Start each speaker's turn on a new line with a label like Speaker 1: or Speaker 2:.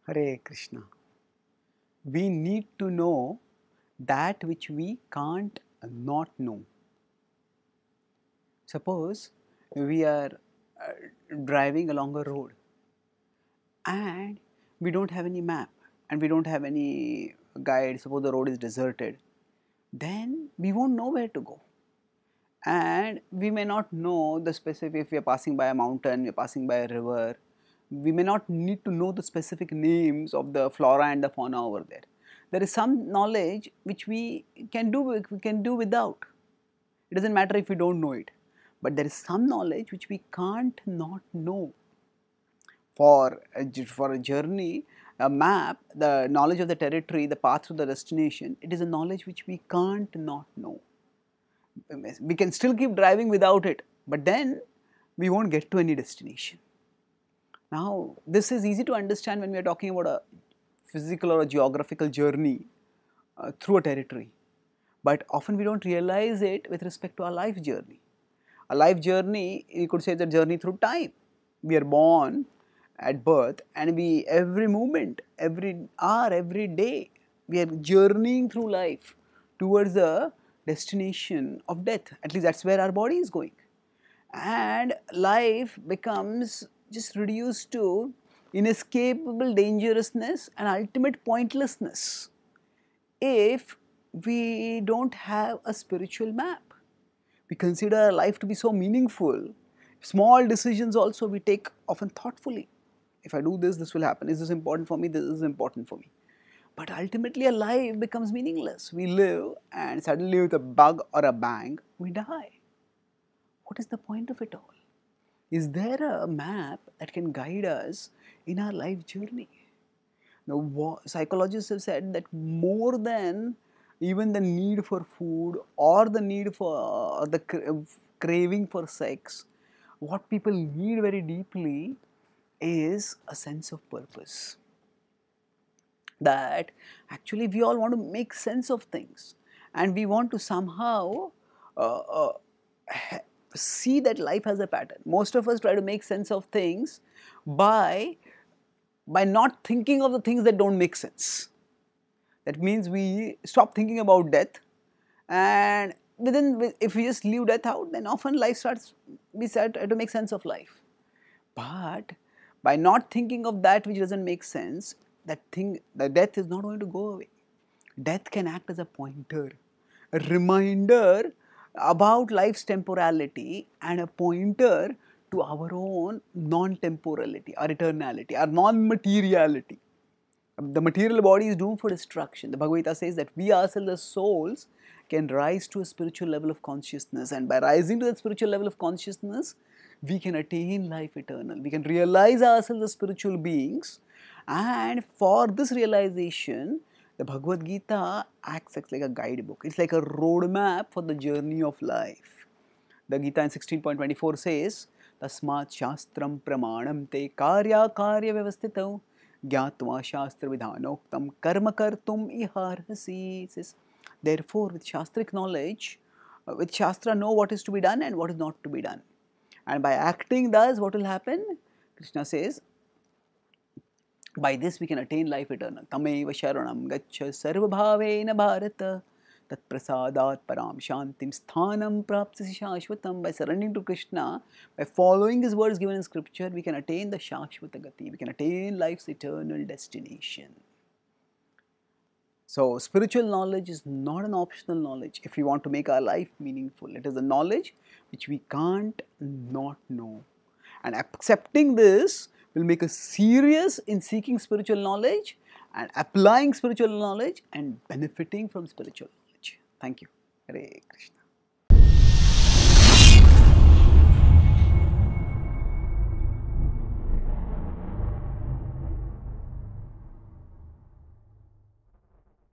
Speaker 1: Hare Krishna. We need to know that which we can't not know. Suppose we are driving along a road and we don't have any map and we don't have any guide. Suppose the road is deserted, then we won't know where to go. And we may not know the specific, if we are passing by a mountain, we are passing by a river, we may not need to know the specific names of the flora and the fauna over there. There is some knowledge which we can do without. It doesn't matter if we don't know it, but there is some knowledge which we can't not know. For a journey, a map, the knowledge of the territory, the path to the destination, it is a knowledge which we can't not know. We can still keep driving without it, but then we won't get to any destination. Now, this is easy to understand when we are talking about a physical or a geographical journey through a territory, but often we don't realize it with respect to our life journey. A life journey, you could say, the journey through time. We are born at birth, and we every moment, every hour, every day, we are journeying through life towards the destination of death. At least that's where our body is going. And life becomes just reduced to inescapable dangerousness and ultimate pointlessness if we don't have a spiritual map. We consider our life to be so meaningful. Small decisions also we take often thoughtfully. If I do this, this will happen. Is this important for me? This is important for me. But ultimately, a life becomes meaningless. We live and suddenly, with a bug or a bang, we die. What is the point of it all? Is there a map that can guide us in our life journey? Now, psychologists have said that more than even the need for food or the need for or the craving for sex, what people need very deeply is a sense of purpose. That actually we all want to make sense of things, and we want to somehow uh, uh, see that life has a pattern. Most of us try to make sense of things by not thinking of the things that don't make sense. That means we stop thinking about death, and if we just leave death out, then often we start to make sense of life. But by not thinking of that which doesn't make sense, the death is not going to go away. Death can act as a pointer, a reminder about life's temporality, and a pointer to our own non-temporality, our eternality, our non-materiality. The material body is doomed for destruction. The Bhagavad Gita says that we ourselves as souls can rise to a spiritual level of consciousness, and by rising to that spiritual level of consciousness, we can attain life eternal. We can realize ourselves as spiritual beings, and for this realization, the Bhagavad Gita acts like a guidebook. It's like a roadmap for the journey of life. The Gita in 16.24 says, Tasmat Shastram Pramanam Te Karya Karya Vyavastitau Gyatva Shastra Vidhanoktam Karma Kartum Iharhasi. Says, therefore, with Shastric knowledge, with Shastra, know what is to be done and what is not to be done. And by acting thus, what will happen? Krishna says, by this we can attain life eternal. Tameva sharanam gaccha sarvabhavena bharata tat prasadat param shantim sthanam prapsasi shashvatam. By surrendering to Krishna, by following his words given in scripture, we can attain the shashvata gati. We can attain life's eternal destination. So, spiritual knowledge is not an optional knowledge if we want to make our life meaningful. It is a knowledge which we can't not know. And accepting this will make us serious in seeking spiritual knowledge and applying spiritual knowledge and benefiting from spiritual knowledge. Thank you. Hare Krishna.